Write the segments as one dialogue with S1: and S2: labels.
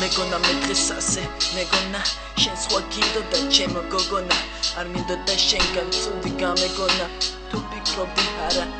S1: მეგონა მე დღეს ასე მეგონა შენ სხვა გინდოდა ჩემო გოგონა არ მინდოდა შენგან ცუდი გამეგონა თუ ფიქრობდი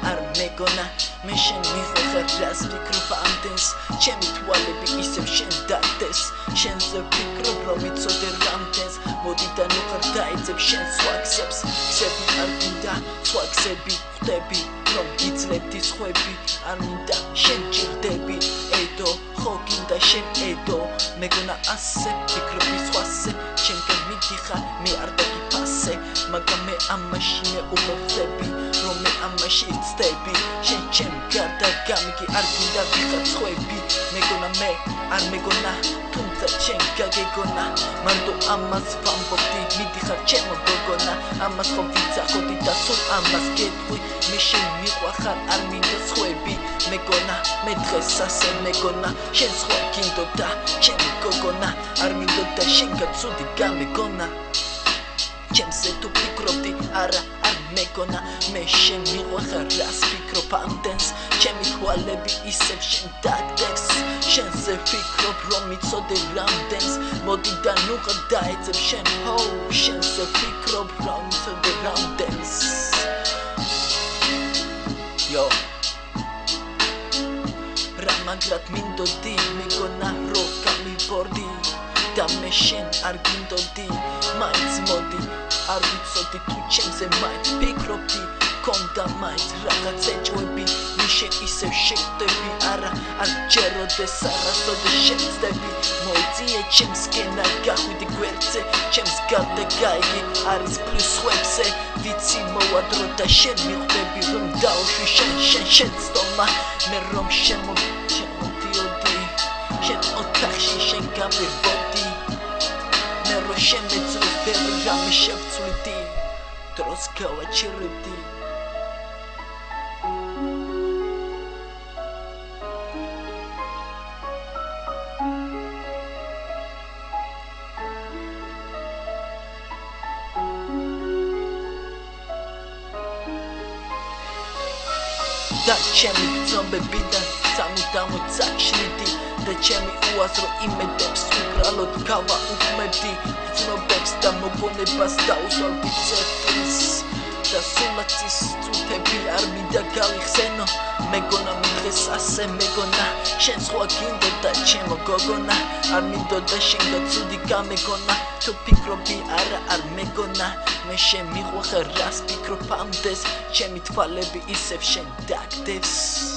S1: არ მეგონა მე შენ მიხარ რას ფიქრობ ამდენს ჩემი თვალები ისევ შენ დაგდეს შენზე ვფიქრობ რომ იცოდე რამდენს მოდი და ნუ ხარ დაიძებ შენ სხვა გზებს გზები არ მინდა სხვა გზები ხვდები რომ გიძლებდი სხვები არ მინდა შენ ჭირდები ედო ხო გინდა შენ ედო მეგონა ასე ფიქრობი სხვაზე ჩემგან მიდიხარ მე არ დაგიფასე მაგრამ მე ამაში მეუბნები რომ მე ამაში ვცდები შენ ჩემ გარდა გამიგი არ გინდა ვიღაც სხვები მეგონა მე არ მეგონა თუმცა შენ გაგეგონა მანდ ამას ვამბობდი მიდიხარ ჩემო გოგონა ამას ხო ვიცახოდი და სულ ამას გეტყვი მე შენ მიყვახარ არ მინდა სხვები მეგონა მე დღეს ასე მეგონა შენ სხვა გინდოდა ჩემი გოგონა არ მინდოდა შენგან ცუდი გამეგონა ჩემზე თუ ფიქრობდი არ მეგონა მე შენ მიყვახარ რას ფიქრობ ამდენს ჩემი თვალები ისევ შენ დაგდეს შენზე ვფიქრობ რომ იცოდე რამდენს მოდი და ნუ ხარ დაეძებ შენ ჰო შენზე ვფიქრობ რომ იცოდე რამდენს Yo Ramagrad mindodi migona ro gamiborde da me shen ar gindodi maitz modi ar vitsodi tu chemze mait pikrobdi konda mait ragats ejobi mi shen isev shekdebi ara ar jerodes arasode shetsdebi moidzie chems kena gakhvidi gvertze chems gadde gaigi aris plus webse vitsi moadro da shen miqdebi rom daoshvi shen stoma me rom shen diodi shen otakhshi shen gabirvodi me ro shen metzvedi ram shevtsvidi dros gavachiribdi Da ჩემი გზნობებიდან სამუდამოდ წაჩნიდი და ჩემი უაზრო იმედებს უბრალოდ გავაუქმებდი გზნობებს და მოგონებას დაუსვამდი წერტილს და სულაც ის წუთები არ მინდა გავიხსენო მეგონა მე დღეს ასე მეგონა შენ სხვა გინდოდა ჩემო გოგონა არ მინდოდა შენგან ცუდი გამეგონა თუ ფიქრობდი არ მეგონა მე შენ მიყვახარ რას ფიქრობ ამდენს ჩემი თვალები ისევ შენ დაგდებს